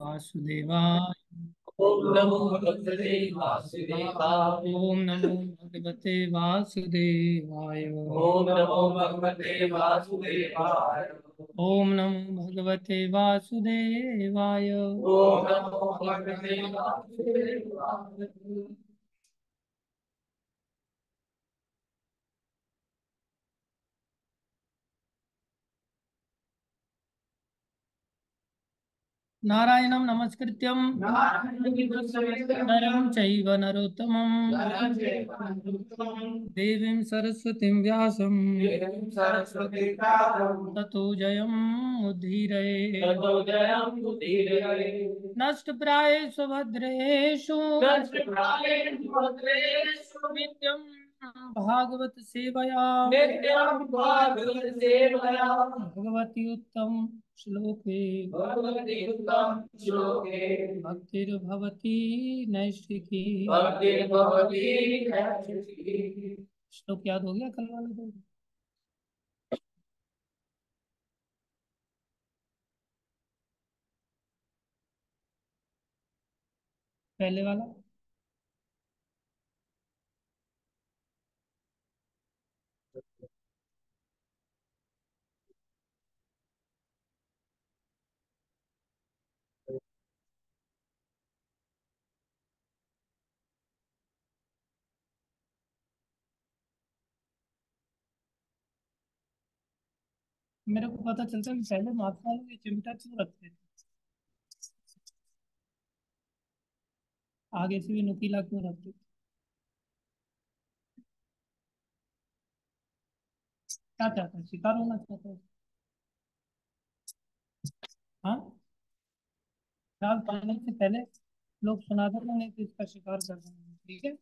वासुदेवाय। ओम नमो भगवते वासुदेवाय। ओम नमो भगवते वासुदेवाय। ओम नमो भगवते वासुदेवाय। ओम नमो भगवते वासुदेवाय। ओम नमो भगवते वासुदेवाय। नारायणं नमस्कृत्यं नारायणं नरं चैव नरोत्तमं देवीं सरस्वतीं व्यासं सरस्वती ततो जयमुदीरये। ततोऽजयमुदीरये। नष्टप्रायेषु भद्रेषु नष्टप्रायेषु नित्यं भागवत सेवया नित्यं भागवतसेवया भगवती उत्तम श्लोके भगवतीयुक्तं श्लोके भक्तिर्भवती नैष्ठिकी। भक्तिर्भवती नैष्ठिकी। श्लोक याद हो गया कल वाला तो? पहले वाला। मेरे को पता चलता है कि पहले महात्मा लोग ये चिमटा क्यों रखते थे, आगे से भी नुकीला क्यों रखते थे? क्या चाहता है, शिकार होना चाहता है? हाँ, रात पाने से पहले लोग सुनाते थे नहीं तो इसका शिकार कर देंगे, ठीक है।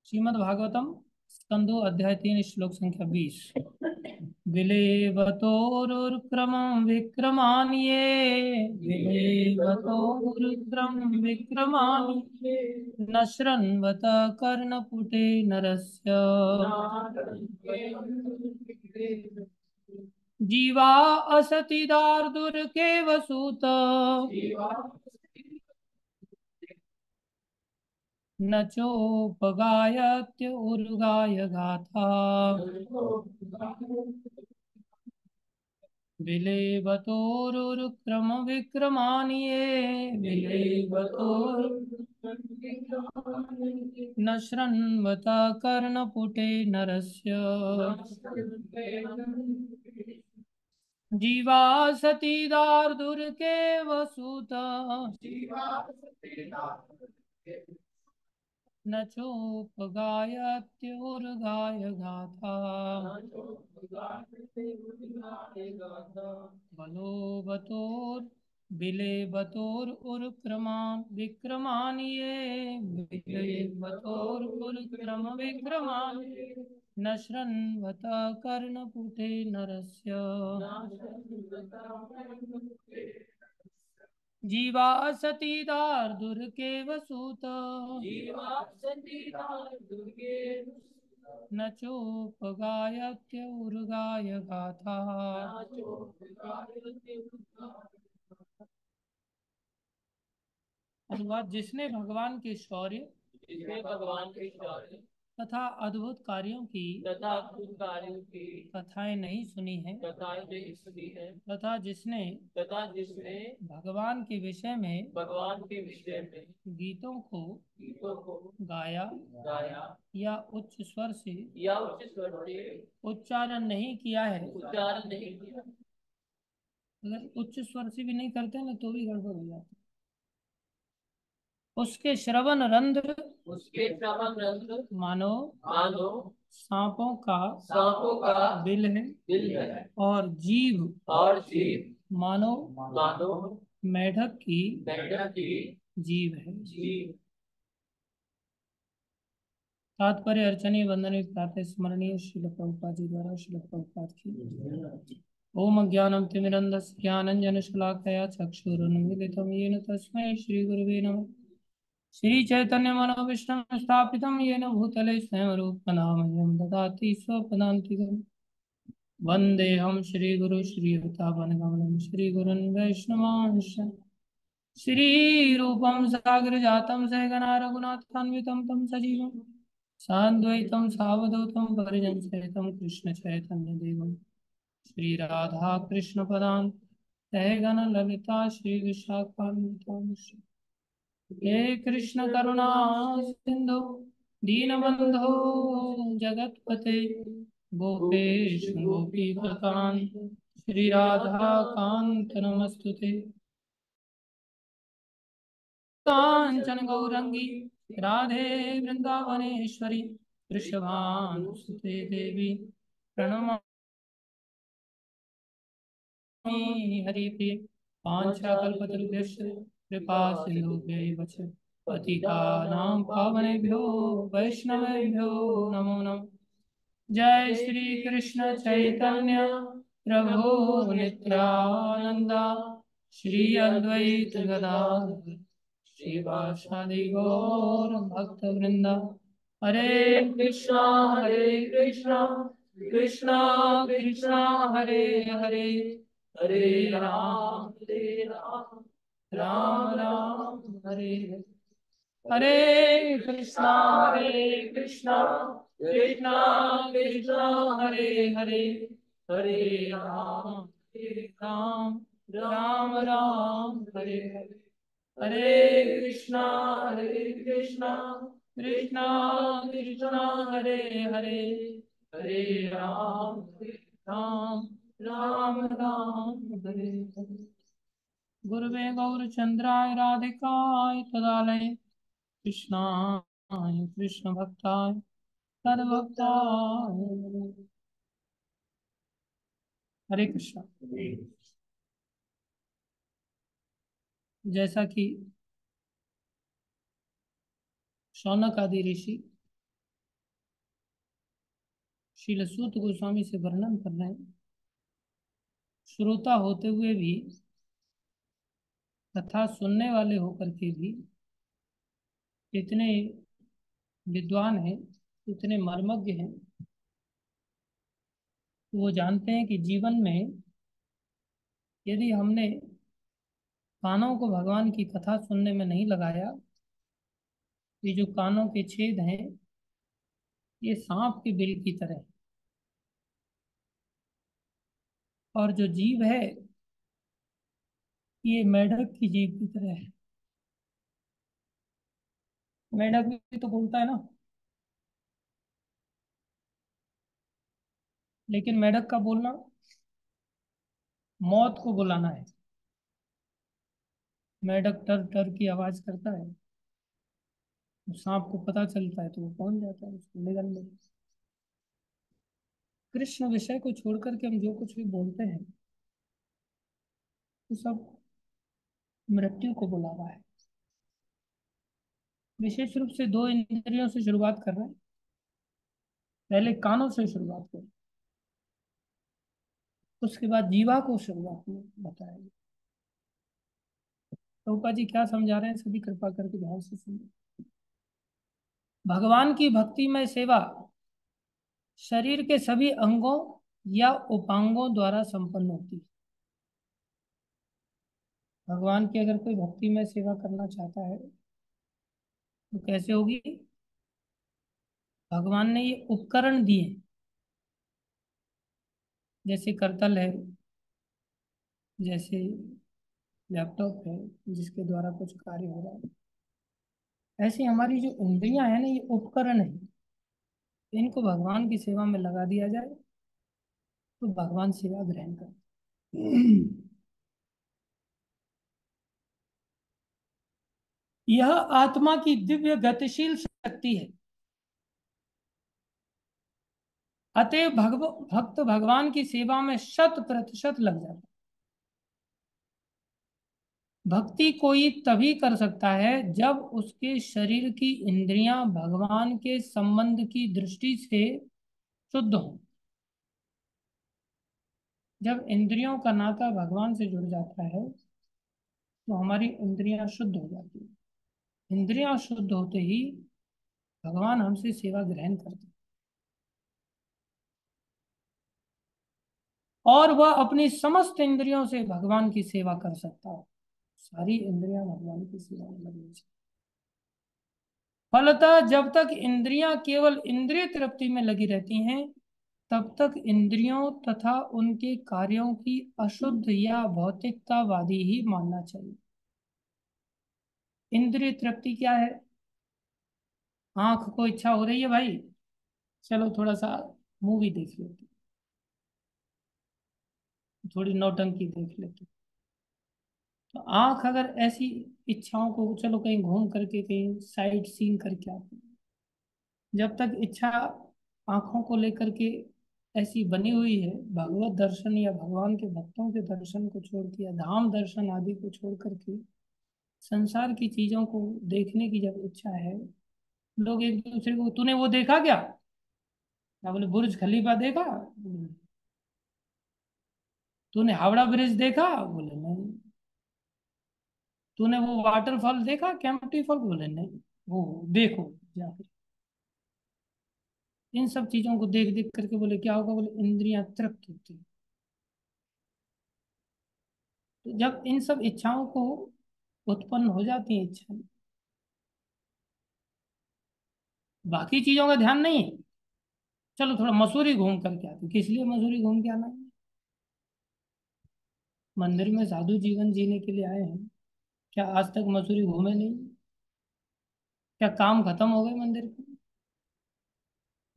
श्रीमद् भागवतम स्कंदो अध्याय 3 श्लोक संख्या 20। विलेवतोरुक्रमं विक्रमान्ये विलेवतोरुक्रमं विक्रमान्ये नश्रन्वत कर्णपुटे नरस्य जीवा असति दार्दुर्गेव सूत न चोपगायत्य उर्गाय गाथा विलेवतोरुक्रमविक्रमान्ये विलेवतोर् न शृण्वत कर्णपुटे नरस्य जीवा सती दार्दुर्गे वसुत न चोपगायत्युर्गाय गाथा बलोवतोर बिलेवतोर उर्क्रमान विक्रमानिये बिलेवतोर उर्क्रम विक्रमानिये नश्रन्वत कर्णपुटे नरस्य जीवा सती दार्दुर्गेव सूत न चोपगायत्युर्गाय गाथा। अनुवाद। जिसने भगवान के शौर्य जिसने भगवान के शौर्य तथा अद्भुत कार्यों की तथा अद्भुत कार्यों की कथाएं नहीं सुनी है कथाएं नहीं सुनी है तथा जिसने भगवान के विषय में भगवान के विषय में गीतों को गीतों को गाया गाया या उच्च स्वर से या उच्च स्वर से उच्चारण नहीं किया है। उच्चारण नहीं किया। अगर उच्च स्वर से भी नहीं करते ना तो भी गड़बड़ हो जाती। उसके श्रवण रंध्र उसके श्रवण रंध्र मानो मानो सांपों का सांपों का बिल है दिल है और जीभ और जीव मानो मानो मेढक की मेंढक की जीभ है। जीव। तात्पर्य अर्चनीय वंदनीय प्रातः स्मरणीय श्रील प्रभुपाद जी द्वारा श्रील प्रभुपाद की। ओम अज्ञानं तिमिरन्धस्य ज्ञानञ्जनशलाकया चक्षुरुन्मीलितं येन तस्मै श्रीगुरवे नमः। श्रीचैतन्यमनोभीष्टं स्थापितं येन भूतले स्वयं रूपं नामयं ददाति स्वपदान्तिकम्। वंदेहम श्रीगुरु श्रीयुतापनगमनं श्रीगुरुन् वैष्णवांश्च श्रीरूपं साग्रजातं सहगणा रघुनाथान्वितं तं सजीवं साद्वैतं सावधूतं परिजनसहितं कृष्णचैतन्यदेवं श्रीराधा कृष्णपदान् सहगण ललिता श्रीविशाखान्वितांश्च हे कृष्ण करुणा सिंधु दीनबंधो जगतपते गोपेश गोपी प्रकांत श्री राधा कांत नमस्तुते कांचन गौरंगी राधे वृंदावनेश्वरी वृषभानुसुते देवी प्रणमामि हरिप्रिय पांचाकल्पतरुभ्यश्च कृपा सिन्धुभ्यैव च पतितानां पावनेभ्यो वैष्णवेभ्यो नमो नमः। जय श्री कृष्ण चैतन्य प्रभु नित्यानंदा श्री अद्वैत गदाधर श्रीवासादि गौर भक्त वृंदा हरे कृष्णा कृष्णा कृष्णा हरे हरे हरे राम राम राम हरे हरे हरे कृष्णा कृष्णा कृष्णा हरे हरे हरे राम राम राम हरे हरे हरे कृष्णा कृष्णा कृष्णा हरे हरे हरे राम राम राम हरे हरे गुरुवे गौरचंद्राय राधिकाय तदालय कृष्णाय कृष्ण भक्ताय तद्भक्ताय हरे कृष्णा। जैसा कि शौनक आदि ऋषि श्रील सूत गोस्वामी से वर्णन कर रहे हैं, श्रोता होते हुए भी कथा सुनने वाले होकर के भी इतने विद्वान हैं, इतने मर्मज्ञ हैं, वो जानते हैं कि जीवन में यदि हमने कानों को भगवान की कथा सुनने में नहीं लगाया, ये जो कानों के छेद हैं ये सांप के बिल की तरह है। और जो जीव है ये मेढक की जीभ की तरह है। मेढक भी तो बोलता है ना, लेकिन मेढक का बोलना मौत को बुलाना है। मेढक टर टर की आवाज करता है, तो सांप को पता चलता है तो वो पहुंच जाता है उसको निगलने। कृष्ण विषय को छोड़ करके हम जो कुछ भी बोलते हैं वो सब मृत्यु को बुला रहा है। विशेष रूप से दो इंद्रियों से शुरुआत कर रहे हैं। पहले कानों से शुरुआत करें, उसके बाद जीवा को शुरुआत में बताया। प्रभुपा जी क्या समझा रहे हैं, सभी कृपा करके ध्यान से सुनिए। भगवान की भक्ति में सेवा शरीर के सभी अंगों या उपांगों द्वारा संपन्न होती है। भगवान की अगर कोई भक्ति में सेवा करना चाहता है तो कैसे होगी? भगवान ने ये उपकरण दिए, जैसे करतल है, जैसे लैपटॉप है जिसके द्वारा कुछ कार्य हो रहा है, ऐसे हमारी जो इंद्रियां हैं ना ये उपकरण है। इनको भगवान की सेवा में लगा दिया जाए तो भगवान सेवा ग्रहण कर। यह आत्मा की दिव्य गतिशील शक्ति है। अतएव भक्त भगवान की सेवा में 100% लग जाता है। भक्ति कोई तभी कर सकता है जब उसके शरीर की इंद्रियां भगवान के संबंध की दृष्टि से शुद्ध हो। जब इंद्रियों का नाता भगवान से जुड़ जाता है तो हमारी इंद्रियां शुद्ध हो जाती है। इंद्रियां शुद्ध होते ही भगवान हमसे सेवा ग्रहण करते हैं। और वह अपनी समस्त इंद्रियों से भगवान की सेवा कर सकता है। सारी इंद्रियां भगवान की सेवा में लगी हुई। फलतः जब तक इंद्रियां केवल इंद्रिय तृप्ति में लगी रहती हैं, तब तक इंद्रियों तथा उनके कार्यों की अशुद्ध या भौतिकतावादी ही मानना चाहिए। इंद्रिय तृप्ति क्या है? आंख को इच्छा हो रही है भाई, चलो थोड़ा सा मूवी देख लेते, थोड़ी नौटंकी देख लेते। तो आंख अगर ऐसी इच्छाओं को, चलो कहीं घूम करके कहीं साइट सीइंग करके आते हैं, जब तक इच्छा आंखों को लेकर के ऐसी बनी हुई है, भगवत दर्शन या भगवान के भक्तों के दर्शन को छोड़ के या धाम दर्शन आदि को छोड़ करके संसार की चीजों को देखने की जब इच्छा है, लोग एक दूसरे को, तूने वो देखा क्या? क्या बोले, बुर्ज खलीफा देखा? तूने हावड़ा ब्रिज देखा? बोले नहीं। तूने वो वाटरफॉल देखा, कैंपटी फॉल? बोले नहीं। वो देखो जाकर। इन सब चीजों को देख देख करके बोले क्या होगा? बोले इंद्रियां तृप्त होती हैं। तो जब इन सब इच्छाओं को उत्पन्न हो जाती है इच्छाएं, बाकी चीजों का ध्यान नहीं है। चलो थोड़ा मसूरी घूम करके आते, किस लिए मसूरी घूम के आना है? मंदिर में साधु जीवन जीने के लिए आए हैं। क्या आज तक मसूरी घूमे नहीं? क्या काम खत्म हो गए मंदिर के?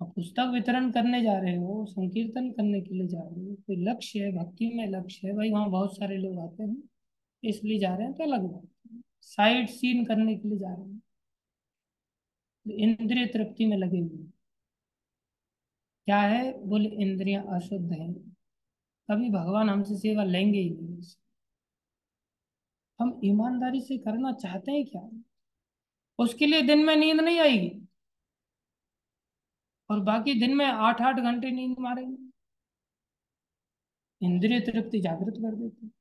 अब पुस्तक वितरण करने जा रहे हो, संकीर्तन करने के लिए जा रहे हो, कोई लक्ष्य है, भक्ति में लक्ष्य है भाई, वहाँ बहुत सारे लोग आते हैं इसलिए जा रहे हैं, तो अलग बात है। साइट सीन करने के लिए जा रहे हैं, तो इंद्रिय तृप्ति में लगे हुए हैं। क्या है? बोले इंद्रियां अशुद्ध हैं, कभी भगवान हमसे सेवा लेंगे ही नहीं। हम ईमानदारी से करना चाहते हैं क्या? उसके लिए दिन में नींद नहीं आएगी, और बाकी दिन में 8-8 घंटे नींद मारेंगे। इंद्रिय तृप्ति जागृत कर देते हैं।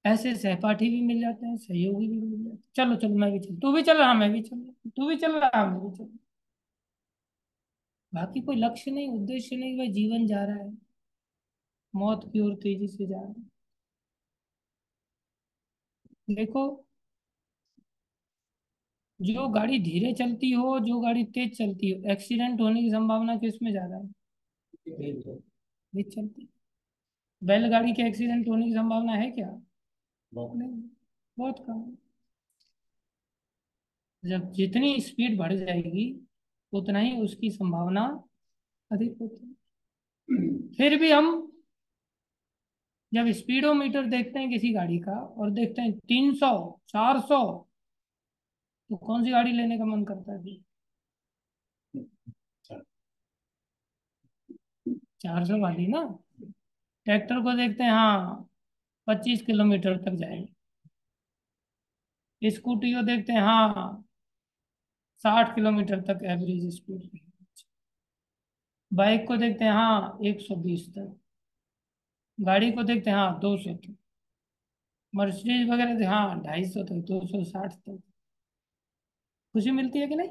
ऐसे सहपाठी भी मिल जाते हैं, सहयोगी भी मिल जाते हैं, चलो चलो मैं भी चल, तू भी चल रहा, मैं भी चल रहा, तू भी चल रहा, मैं भी चल रहा। बाकी कोई लक्ष्य नहीं, उद्देश्य नहीं, वह जीवन जा रहा है, मौत की ओर तेजी से जा रहा है। देखो, जो गाड़ी धीरे चलती हो, जो गाड़ी तेज चलती हो, एक्सीडेंट होने की संभावना किस में ज्यादा है? तेज चलती। बैलगाड़ी के एक्सीडेंट होने की संभावना है क्या? नहीं, बहुत कम है। जब जितनी स्पीड बढ़ जाएगी, उतना ही उसकी संभावना अधिक होती है। फिर भी हम जब स्पीडोमीटर देखते हैं किसी गाड़ी का और देखते हैं 300, 400, तो कौन सी गाड़ी लेने का मन करता है फिर? 400 वाली ना। ट्रैक्टर को देखते हैं, हाँ 25 किलोमीटर तक जाएंगे। स्कूटी को देखते हैं, हाँ 60 किलोमीटर तक एवरेज स्पीड। बाइक को देखते हैं, हाँ 120 तक। गाड़ी को देखते हैं, हाँ 200 तक। मर्सिडीज वगैरह हाँ 250 तक, 260 तक। खुशी मिलती है कि नहीं?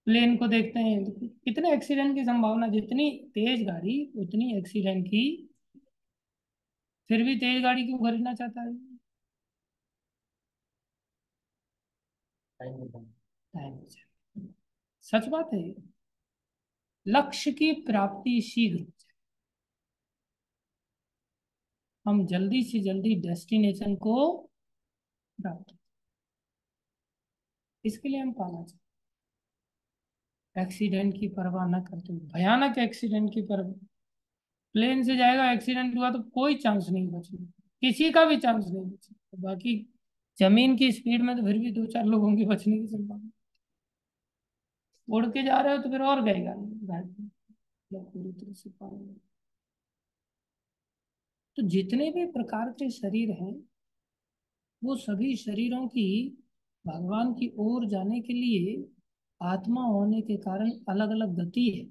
प्लेन को देखते हैं, कितने एक्सीडेंट की संभावना, जितनी तेज गाड़ी उतनी एक्सीडेंट की। फिर भी तेज गाड़ी क्यों खरीदना चाहता है? टाइम बचाए। सच बात है ये। लक्ष्य की प्राप्ति शीघ्र हो जाए, हम जल्दी से जल्दी डेस्टिनेशन को प्राप्त, इसके लिए हम पाना चाहिए। एक्सीडेंट की परवाह न करते हुए, भयानक एक्सीडेंट की परवाह, प्लेन से जाएगा, एक्सीडेंट हुआ तो कोई चांस नहीं बचने, किसी का भी चांस नहीं बचने। बाकी जमीन की स्पीड में तो फिर भी 2-4 लोगों की बचने की संभावना। उड़ के जा रहे हो तो फिर और गएगा घाटी, मतलब पूरी तरह से पानी में। तो जितने भी प्रकार के शरीर हैं, वो सभी शरीरों की भगवान की ओर जाने के लिए आत्मा होने के कारण अलग अलग गति है,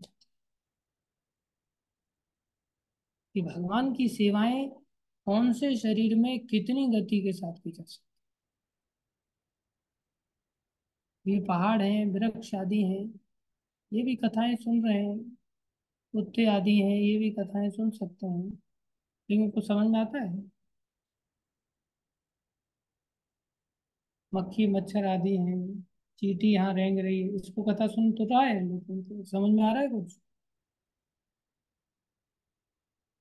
कि भगवान की सेवाएं कौन से शरीर में कितनी गति के साथ की जा सकती। ये पहाड़ हैं, वृक्ष आदि हैं, ये भी कथाएं सुन रहे हैं, कुत्ते आदि हैं, ये भी कथाएं सुन सकते हैं, लेकिन कुछ समझ में आता है? मक्खी मच्छर आदि हैं, चींटी यहाँ रेंग रही है, इसको कथा सुन तो रहा है, लेकिन तो समझ में आ रहा है कुछ?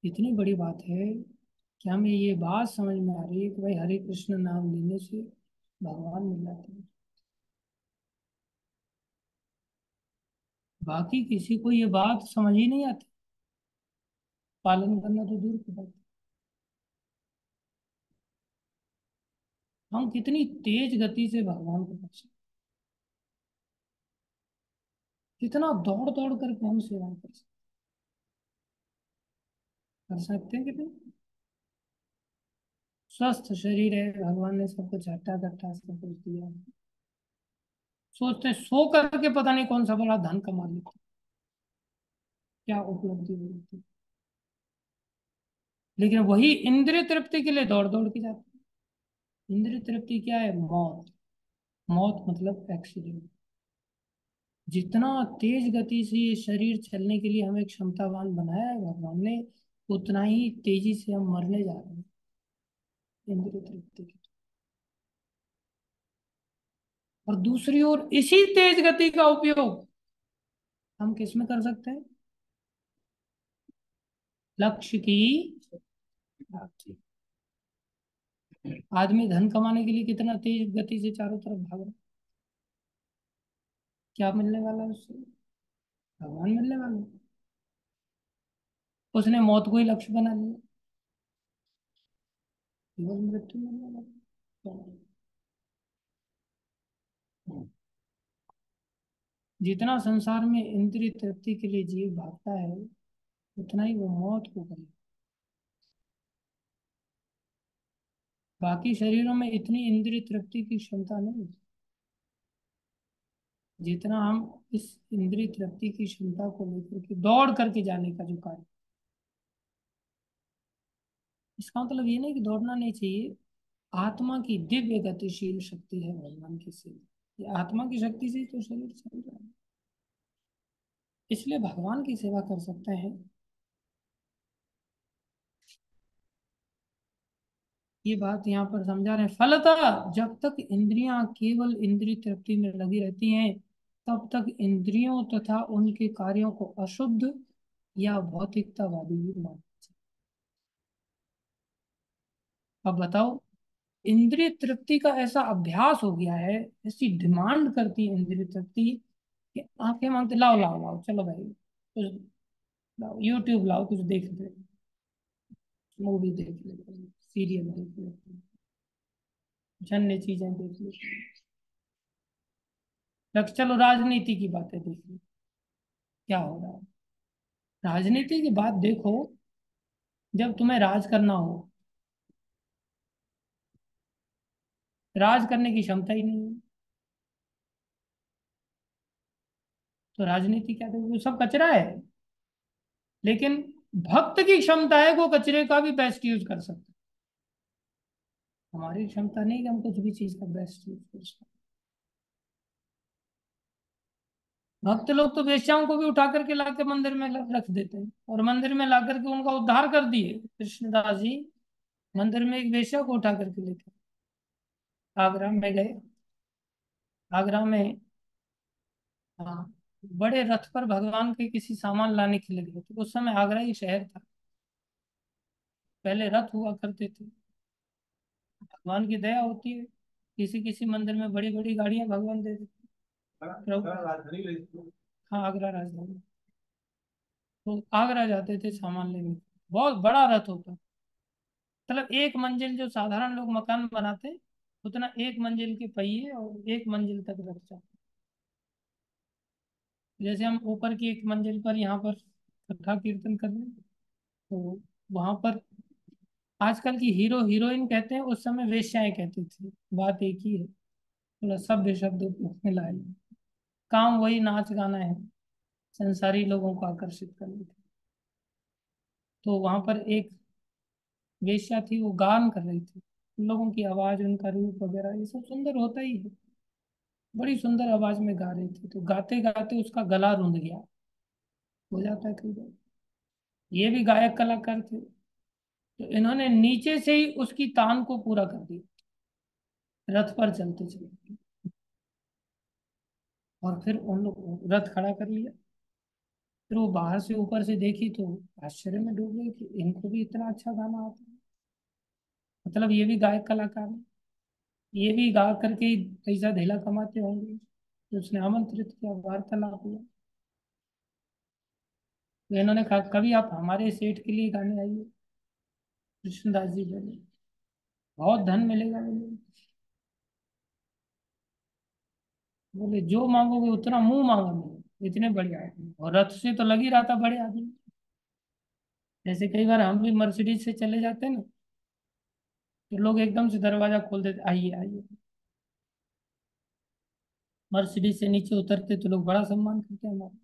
इतनी बड़ी बात है कि हमें ये बात समझ में आ रही है कि भाई हरे कृष्ण नाम लेने से भगवान मिल जाते हैं। बाकी किसी को ये बात समझ ही नहीं आती, पालन करना तो दूर की बात है। हम कितनी तेज गति से भगवान को पहुंचे, कितना दौड़ दौड़ करके हम सेवा कर सकते हैं कितनी। स्वस्थ शरीर है, भगवान ने सब कुछ हट्टा कट्टा सब कुछ दिया है। सोचते हैं सो करके पता नहीं कौन सा बड़ा धन कमा लेते, क्या उपलब्धि होती, लेकिन वही इंद्रिय तृप्ति के लिए दौड़ दौड़ के जाते हैं। इंद्रिय तृप्ति क्या है? मौत। मौत मतलब एक्सीडेंट। जितना तेज गति से ये शरीर चलने के लिए हमें क्षमतावान बनाया है भगवान ने, उतना ही तेजी से हम मरने जा रहे हैं इंद्रिय तृप्ति की। और दूसरी ओर इसी तेज गति का उपयोग हम किस में कर सकते हैं? लक्ष्य की प्राप्ति। आदमी धन कमाने के लिए कितना तेज गति से चारों तरफ भाग रहा है, क्या मिलने वाला है उससे? भगवान मिलने वाला है। उसने मौत को ही लक्ष्य बना लिया, केवल मृत्यु मिलने वाला है। जितना संसार में इंद्रिय तृप्ति के लिए जीव भागता है, उतना ही वो मौत को करे। बाकी शरीरों में इतनी इंद्रिय तृप्ति की क्षमता नहीं है, जितना हम इस इंद्रिय तृप्ति की क्षमता को लेकर के दौड़ करके जाने का जो कार्य। इसका मतलब ये नहीं कि दौड़ना नहीं चाहिए। आत्मा की दिव्य गतिशील शक्ति है भगवान की सेवा, ये आत्मा की शक्ति से ही तो शरीर चल रहा है, इसलिए भगवान की सेवा कर सकते हैं। ये बात यहाँ पर समझा रहे हैं। फलतः जब तक इंद्रियां केवल इंद्रिय तृप्ति में लगी रहती हैं, तब तक इंद्रियों तथा उनके कार्यों को अशुद्ध या भौतिकतावादी भी मान। अब बताओ, इंद्रिय तृप्ति का ऐसा अभ्यास हो गया है, ऐसी डिमांड करती है इंद्रिय तृप्ति कि आंखें मांगते लाओ लाओ लाओ, चलो भाई कुछ लाओ, यूट्यूब लाओ, कुछ देख ले, मूवी देख ले, सीरियल देख ले, अन्य चीजें देख ले, चलो राजनीति की बातें देख लो, क्या हो रहा है। राजनीति की बात देखो, जब तुम्हें राज करना हो, राज करने की क्षमता ही नहीं है, तो राजनीति क्या देखो, वो सब कचरा है। लेकिन भक्त की क्षमता है वो कचरे का भी बेस्ट यूज कर सकते हैं। हमारी क्षमता नहीं कि हम कुछ भी चीज का बेस्ट यूज कर सकते। भक्त लोग तो वेश्याओं को भी उठा करके लाके मंदिर में रख देते हैं, और मंदिर में ला करके उनका उद्धार कर दिए कृष्णदास जी। मंदिर में एक वेश्या को उठा करके लेके आगरा में गए। आगरा में, हाँ, बड़े रथ पर भगवान के किसी सामान लाने के लिए गए थे। उस समय आगरा ही शहर था, पहले रथ हुआ करते थे। भगवान की दया होती है, किसी किसी मंदिर में बड़ी बड़ी गाड़ियां भगवान दे देते हैं। हाँ, आगरा राजधानी। तो आगरा जाते थे सामान लेने, बहुत बड़ा रथ होता, मतलब एक मंजिल जो साधारण लोग मकान बनाते हैं, उतना एक मंजिल के पहिए और एक मंजिल तक रख जाते। जैसे हम ऊपर की एक मंजिल पर यहाँ पर कथा कीर्तन कर रहे हैं, तो वहां पर आजकल की हीरो हीरोइन कहते हैं, उस समय वेश्याएं कहते थे, बात एक ही है, थोड़ा सभ्य शब्द उपयोग में लाए। काम वही नाच गाना है, संसारी लोगों को आकर्षित करने के। तो वहां पर एक वेश्या थी, वो गान कर रही थी। उन लोगों की आवाज, उनका रूप वगैरह ये सब सुंदर होता ही है, बड़ी सुंदर आवाज में गा रही थी। तो गाते गाते उसका गला रुंध गया, हो जाता है कई बार। ये भी गायक कलाकार थे, तो इन्होंने नीचे से ही उसकी तान को पूरा कर दिया, रथ पर चलते चलते। और फिर उन लोग रथ खड़ा कर लिया। फिर वो बाहर से ऊपर से देखी तो आश्चर्य में डूब गई कि इनको भी इतना अच्छा गाना आता है, मतलब ये भी गायक कलाकार है, ये भी गा करके ही पैसा धेला कमाते होंगे। तो उसने आमंत्रित किया, वार्तालाप हुआ। तो इन्होंने कहा कभी आप हमारे सेठ के लिए गाने आइए। कृष्णदास जी बोले बहुत धन मिलेगा। बोले जो मांगोगे उतना मुंह मांगा मिलेगा, इतने बड़े आदमी, और रथ से तो लग ही रहा था बड़े आदमी। जैसे कई बार हम भी मर्सिडीज से चले जाते हैं ना, तो लोग एकदम से दरवाजा खोल देते, आइए आइए। मर्सिडीज से नीचे उतरते तो लोग बड़ा सम्मान करते हैं हमारा।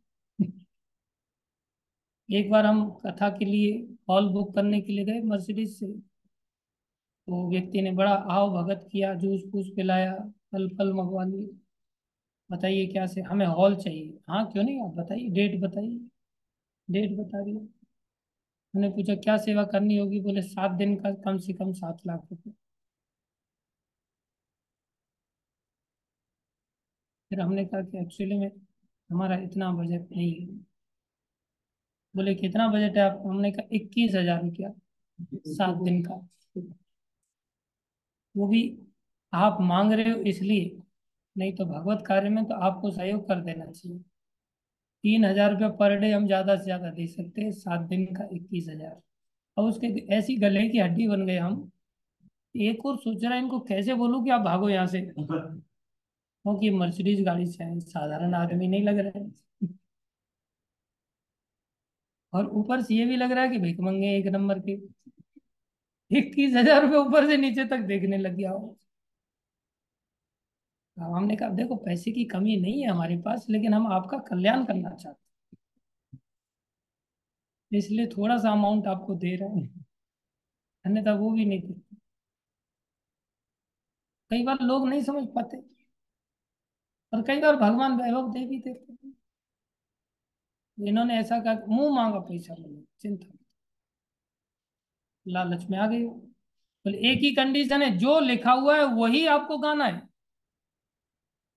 एक बार हम कथा के लिए हॉल बुक करने के लिए गए मर्सिडीज से, तो व्यक्ति ने बड़ा आव भगत किया, जूस फूस पिलाया, फल फल मंगवा लिए। बताइए क्या से हमें हॉल चाहिए, हाँ क्यों नहीं, आप बताइए, डेट बताइए। डेट बता दिया। मैंने पूछा क्या सेवा करनी होगी, बोले 7 दिन का कम से कम 7 लाख रुपए। फिर हमने कहा कि एक्चुअली में हमारा इतना बजट नहीं है। बोले कितना बजट है आपको, हमने कहा 21,000 रुपया 7 दिन का। वो भी आप मांग रहे हो इसलिए, नहीं तो भगवत कार्य में तो आपको सहयोग कर देना चाहिए। 3,000 रुपया पर डे हम ज्यादा से ज्यादा दे सकते हैं, 7 दिन का 21,000। और उसके ऐसी गले की हड्डी बन गए हम। एक और सोच रहा है इनको कैसे बोलूं कि आप भागो यहाँ से, क्योंकि मर्सिडीज गाड़ी से आए, साधारण आदमी नहीं लग रहा है। और ऊपर से ये भी लग रहा है कि भिख मंगे एक नंबर के। 21,000 रुपये ऊपर से नीचे तक देखने लग गया हो। अब हमने कहा देखो पैसे की कमी नहीं है हमारे पास, लेकिन हम आपका कल्याण करना चाहते हैं, इसलिए थोड़ा सा अमाउंट आपको दे रहे हैं, अन्यथा वो भी नहीं देते। कई बार लोग नहीं समझ पाते, और कई बार भगवान वैभव दे भी देते हैं। इन्होंने ऐसा कहा मुंह मांगा पैसा मिले, चिंता मत, लालच में आ गई हो। बोले एक ही कंडीशन है, जो लिखा हुआ है वही आपको गाना है।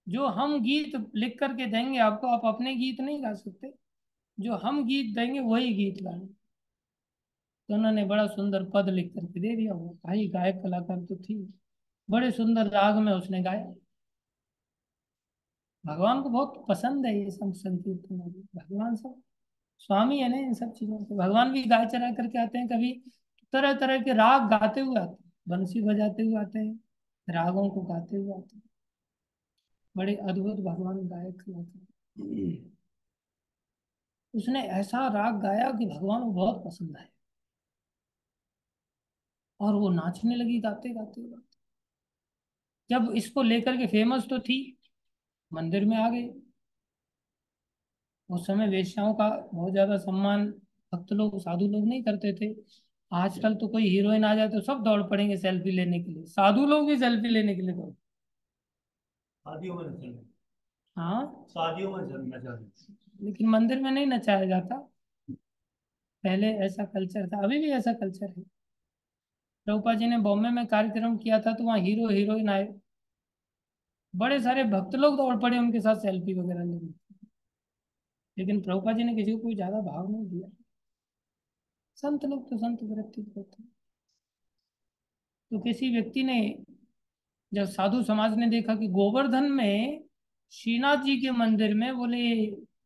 जो हम गीत लिख करके देंगे आपको, आप अपने गीत नहीं गा सकते, जो हम गीत देंगे वही गीत गाना। तो उन्होंने बड़ा सुंदर पद लिख करके दे दिया। वो भाई गायक कलाकार तो थी, बड़े सुंदर राग में उसने गाया। भगवान को बहुत पसंद है ये सब संकीर्तन आदि। भगवान सब स्वामी है ना इन सब चीजों के। भगवान भी गाय चरा करके आते हैं कभी, तरह तरह के राग गाते हुए आते हैं, बंसी बजाते हुए आते हैं, रागों को गाते हुए आते हैं। बड़े अद्भुत भगवान गायक कलाकार। उसने ऐसा राग गाया कि भगवान को बहुत पसंद आया, और वो नाचने लगी गाते गाते गाते। जब इसको लेकर के फेमस तो थी, मंदिर में आ गई। उस समय वेश्याओं का बहुत ज्यादा सम्मान भक्त लोग साधु लोग नहीं करते थे। आजकल तो कोई हीरोइन आ जाए तो सब दौड़ पड़ेंगे सेल्फी लेने के लिए, साधु लोग भी सेल्फी लेने के लिए दौड़। शादियों में नचना, हाँ, शादियों में नचना। लेकिन मंदिर में नहीं नचाया जाता। पहले ऐसा कल्चर था, अभी भी ऐसा कल्चर है। प्रभुपा जी ने बॉम्बे में कार्यक्रम किया था, तो वहाँ हीरो हीरोइन आए, बड़े सारे भक्त लोग दौड़ पड़े उनके साथ सेल्फी वगैरह लेने। लेकिन प्रभुपा जी ने किसी को कोई ज्यादा भाव नहीं दिया। संत लोग तो संत वृत्ति के होते हैं। तो किसी व्यक्ति ने, जब साधु समाज ने देखा कि गोवर्धन में श्रीनाथ जी के मंदिर में बोले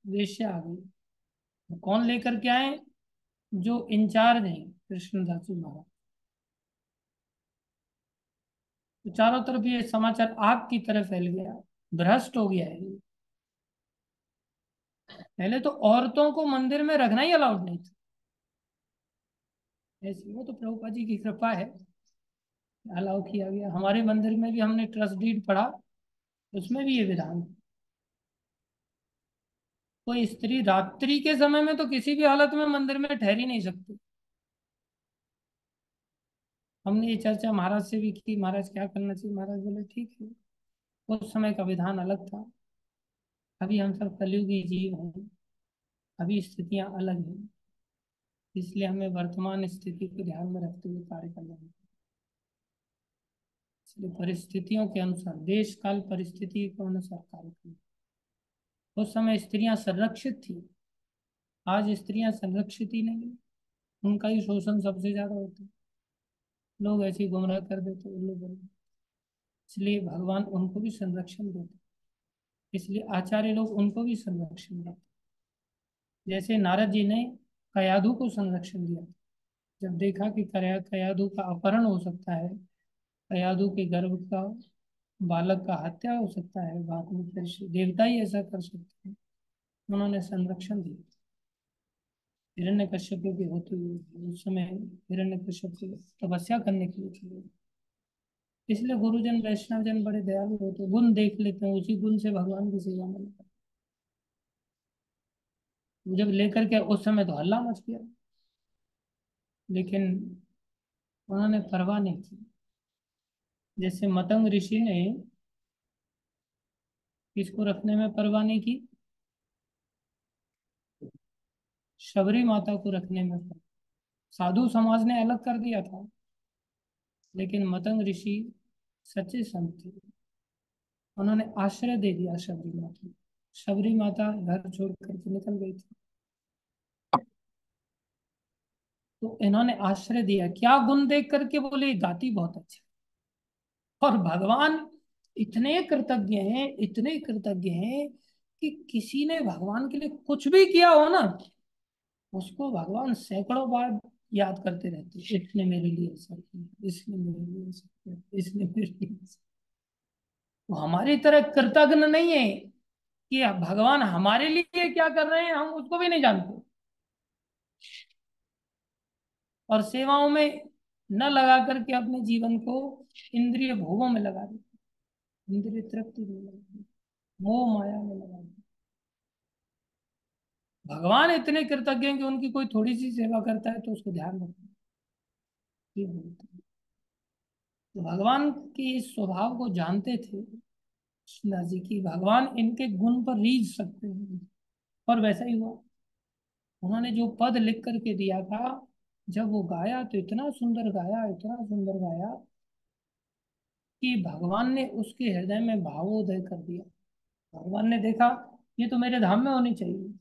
वेश्या आ गई, तो कौन लेकर के आए, जो इंचार्ज हैं कृष्णदास जी महाराज। तो चारों तरफ ये समाचार आग की तरह फैल गया, भ्रष्ट हो गया है ये। पहले तो औरतों को मंदिर में रखना ही अलाउड नहीं था। ऐसी वो तो प्रभुपा जी की कृपा है, अलाउ किया गया। हमारे मंदिर में भी हमने ट्रस्ट डीड पढ़ा, उसमें भी ये विधान है। कोई स्त्री रात्रि के समय में तो किसी भी हालत में मंदिर में ठहर ही नहीं सकती। हमने ये चर्चा महाराज से भी की, महाराज क्या करना चाहिए, महाराज बोले ठीक है। उस समय का विधान अलग था, अभी हम सब कलयुगी जीव हैं, अभी स्थितियां अलग हैं। इसलिए हमें वर्तमान स्थिति को ध्यान में रखते हुए कार्य करना है। इसलिए परिस्थितियों के अनुसार, देश काल परिस्थिति के अनुसार कार्य करना। उस समय स्त्रियां संरक्षित थी, आज स्त्रियां संरक्षित ही नहीं। उनका ही शोषण सबसे ज्यादा होता है, लोग ऐसे ही गुमराह कर देते उल्लू बल्लू। इसलिए भगवान उनको भी संरक्षण देते, इसलिए आचार्य लोग उनको भी संरक्षण देते। जैसे नारद जी ने कयाधु को संरक्षण दिया, जब देखा कि कयाधु का अपहरण हो सकता है, कयाधु के गर्भ का बालक का हत्या हो सकता है, बाद में फिर देवता ही ऐसा कर सकते हैं, उन्होंने संरक्षण दिया। हिरण्यकश्यप के होते हुए उस समय हिरण्यकश्यप को तपस्या करने के लिए चले। इसलिए गुरुजन वैष्णवजन बड़े दयालु होते, गुण देख लेते हैं, उसी गुण से भगवान की सेवा में लगते हैं। जब लेकर के उस समय तो हल्ला मच गया, लेकिन उन्होंने परवाह नहीं की। जैसे मतंग ऋषि ने किसको रखने में परवाह नहीं की, शबरी माता को रखने में परवाह। साधु समाज ने अलग कर दिया था, लेकिन मतंग ऋषि सच्चे संत थे, उन्होंने आश्रय दे दिया शबरी माता। शबरी माता घर छोड़ करके निकल गई थी, तो इन्होंने आश्रय दिया। क्या गुण देख करके बोले, गाती बहुत अच्छा। और भगवान इतने कृतज्ञ हैं, इतने कृतज्ञ हैं कि किसी ने भगवान के लिए कुछ भी किया हो ना, उसको भगवान सैकड़ों बार याद करते रहते हैं। इसने मेरे लिए ऐसा किया, इसने मेरे लिए ऐसा किया, इसने मेरे लिए ऐसा। तो हमारी तरह कृतज्ञ नहीं है कि भगवान हमारे लिए क्या कर रहे हैं, हम उसको भी नहीं जानते। और सेवाओं में न लगा करके अपने जीवन को इंद्रिय भोगों में लगा देते, इंद्रिय तृप्ति में लगा देते, मोह माया में लगा देते। भगवान इतने कृतज्ञ हैं कि उनकी कोई थोड़ी सी सेवा करता है तो उसको ध्यान रखते हैं। तो भगवान के इस स्वभाव को जानते थे कृष्णदास जी की, भगवान इनके गुण पर रीझ सकते हैं। और वैसा ही हुआ, उन्होंने जो पद लिख करके दिया था, जब वो गाया तो इतना सुंदर गाया, इतना सुंदर गाया कि भगवान ने उसके हृदय में भावोदय कर दिया। भगवान ने देखा ये तो मेरे धाम में होनी चाहिए,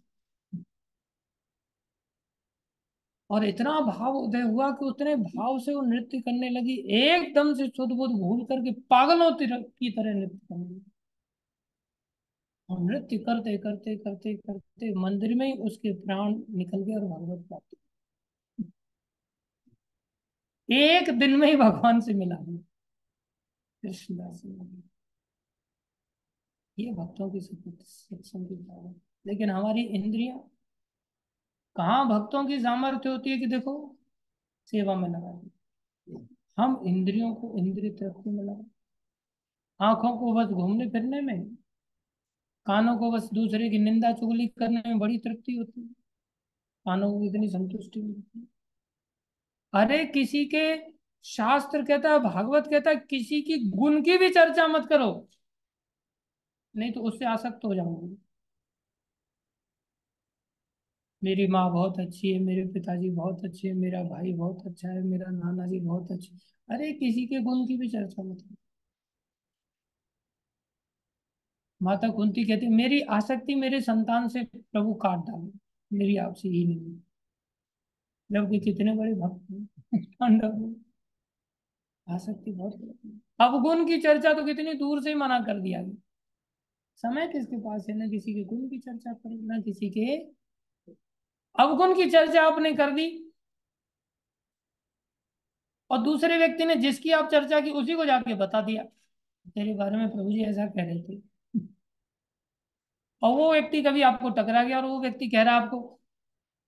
और इतना भाव उदय हुआ कि उतने भाव से वो नृत्य करने लगी, एकदम से सुध बुध भूल करके पागलों की तरह नृत्य करने लगी। और नृत्य करते करते करते करते मंदिर में ही उसके प्राण निकल गए और भगवत प्राप्ति एक दिन में ही भगवान से मिला दिया कृष्णदास जी। ये भक्तों की सत्संग की पावर। लेकिन हमारी इंद्रियां कहाँ भक्तों की सामर्थ्य होती है कि देखो सेवा में लगा दी, हम इंद्रियों को इंद्रिय तृप्ति में लगा, आंखों को बस घूमने फिरने में, कानों को बस दूसरे की निंदा चुगली करने में बड़ी तृप्ति होती है, कानों को इतनी संतुष्टि मिलती है। अरे किसी के, शास्त्र कहता है, भागवत कहता है, किसी की गुण की भी चर्चा मत करो, नहीं तो उससे आसक्त हो जाओगे। मेरी माँ बहुत अच्छी है, मेरे पिताजी बहुत अच्छे हैं, मेरा भाई बहुत अच्छा है, मेरा नाना जी बहुत अच्छे। अरे किसी के गुण की भी चर्चा मत करो। माता कुंती कहती मेरी आसक्ति मेरे संतान से प्रभु काट डालो, मेरी आपसे ही नहीं। जबकि कितने बड़े भक्त हैं पांडव में, आसक्ति बहुत गलत है। अवगुण की चर्चा तो कितनी दूर से ही मना कर दिया गया। समय किसके पास है, ना किसी के गुण की चर्चा करो, ना किसी के अवगुण की चर्चा आपने कर दी, और दूसरे व्यक्ति ने जिसकी आप चर्चा की उसी को जाके बता दिया तेरे बारे में प्रभु जी ऐसा कह रहे थे। और वो व्यक्ति कभी आपको टकरा गया और वो व्यक्ति कह रहा है आपको,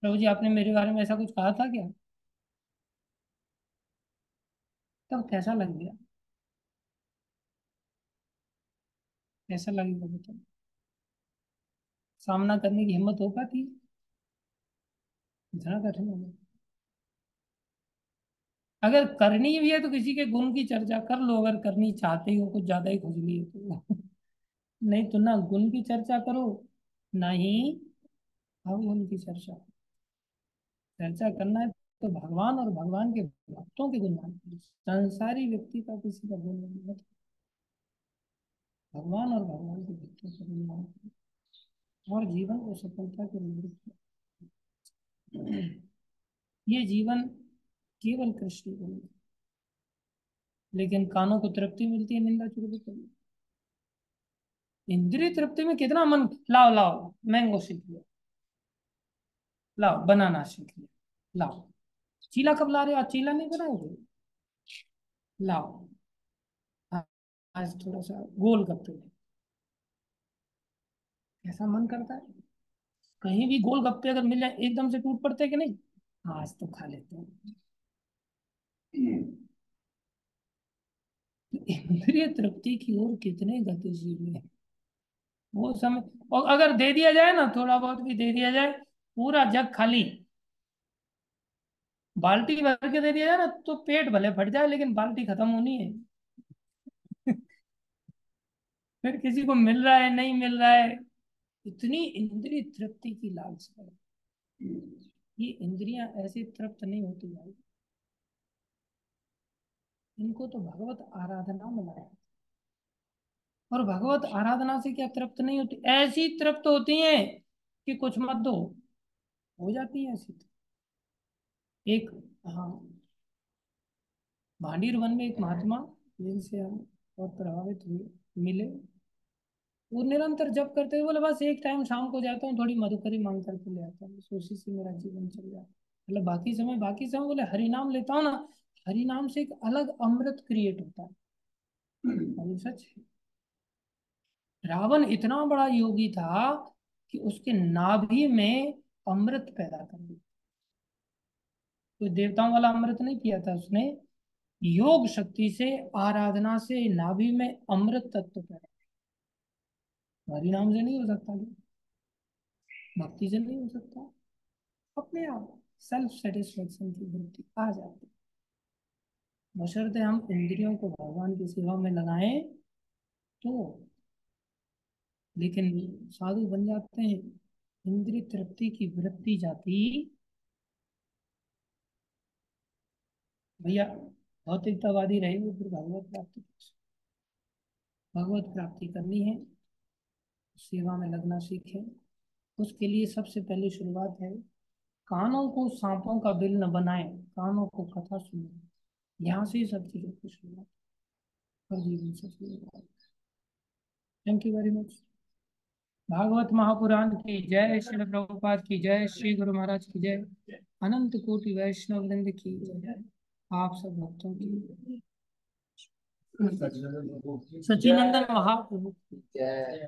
प्रभु जी आपने मेरे बारे में ऐसा कुछ कहा था क्या, तब कैसा लग गया, कैसा लगेगा बताओ, सामना करने की हिम्मत हो पाती, इतना कठिन होगा। अगर करनी भी है तो किसी के गुण की चर्चा कर लो, अगर करनी चाहते हो, कुछ ज्यादा ही खुजली है तो नहीं तो ना गुण की चर्चा करो, ना ही अवगुण की चर्चा। चर्चा करना है तो भगवान और भगवान के भक्तों के गुणगान करो। संसारी व्यक्ति का किसी का गुण नहीं मत, भगवान और भगवान के भक्तों का गुणगान करो और जीवन को सफलता के लिए। ये जीवन केवल कृष्ण को मिलता, लेकिन कानों को तृप्ति मिलती है निंदा चुगली करने। इंद्रिय तृप्ति में कितना मन, लाओ लाओ मैंगो सीख लिया, लाओ बनाना सीख लिया, लाओ चीला कब ला रहे हो, आज चीला नहीं बनाओगे, लाओ आज थोड़ा सा गोल गप्पे ले। ऐसा मन करता है, कहीं भी गोल गप्पे अगर मिल जाए एकदम से टूट पड़ते कि नहीं, आज तो खा लेते हैं। इंद्रिय तृप्ति की ओर कितने गतिशील है वो समय। और अगर दे दिया जाए ना, थोड़ा बहुत भी दे दिया जाए, पूरा जग खाली, बाल्टी भर के दे दिया जाए ना, तो पेट भले फट जाए लेकिन बाल्टी खत्म होनी है। फिर किसी को मिल रहा है नहीं मिल रहा है, इतनी इंद्रिय तृप्ति की लालसा है। ये इंद्रियां ऐसे तृप्त नहीं होती भाई, इनको तो भगवत आराधना में लगाया। और भगवत आराधना से क्या तृप्त नहीं होती, ऐसी तृप्त होती हैं कि कुछ मत दो, हो जाती है ऐसी एक। हाँ, भांडीर वन में एक महात्मा जिनसे हम बहुत प्रभावित हुए, मिले, वो निरंतर जप करते हुए बोले बस एक टाइम शाम को जाता हूँ, थोड़ी मधुकरी मांग करके ले आता हूँ, बस उसी से मेरा जीवन चल जाता है। मतलब बाकी समय बोले हरि नाम लेता हूँ ना, हरि नाम से एक अलग अमृत क्रिएट होता है। और ये सच है। रावण इतना बड़ा योगी था कि उसके नाभि में अमृत पैदा कर दिया। कोई देवताओं वाला अमृत नहीं पिया था उसने, योग शक्ति से, आराधना से नाभि में अमृत तत्व पैदा। हरि नाम से नहीं हो सकता, भक्ति से नहीं हो सकता, अपने आप सेल्फ सेटिस्फेक्शन की वृत्ति आ जाती है। बशर्ते हम इंद्रियों को भगवान की सेवा में लगाएं तो। लेकिन साधु बन जाते हैं, इंद्रिय तृप्ति की वृत्ति जाती, भैया भौतिकतावादी रहे वो फिर भगवत प्राप्ति, भगवत प्राप्ति करनी है, सेवा में लगना सीखें। उसके लिए सबसे पहली शुरुआत है, कानों को सांपों का बिल न बनाएं, कानों को कथा सुने। यहाँ से ही सब चीजों की शुरुआत और जीवन से शुरुआत। Thank you very much. Bhagwat Mahapuran की जय, श्री प्रभुपाद की जय, श्री गुरु महाराज की जय, अनंत कोटि वैष्णव वृंद की जय, आप सब भक्तों की, सचिनंदन महाप्रभु की जय।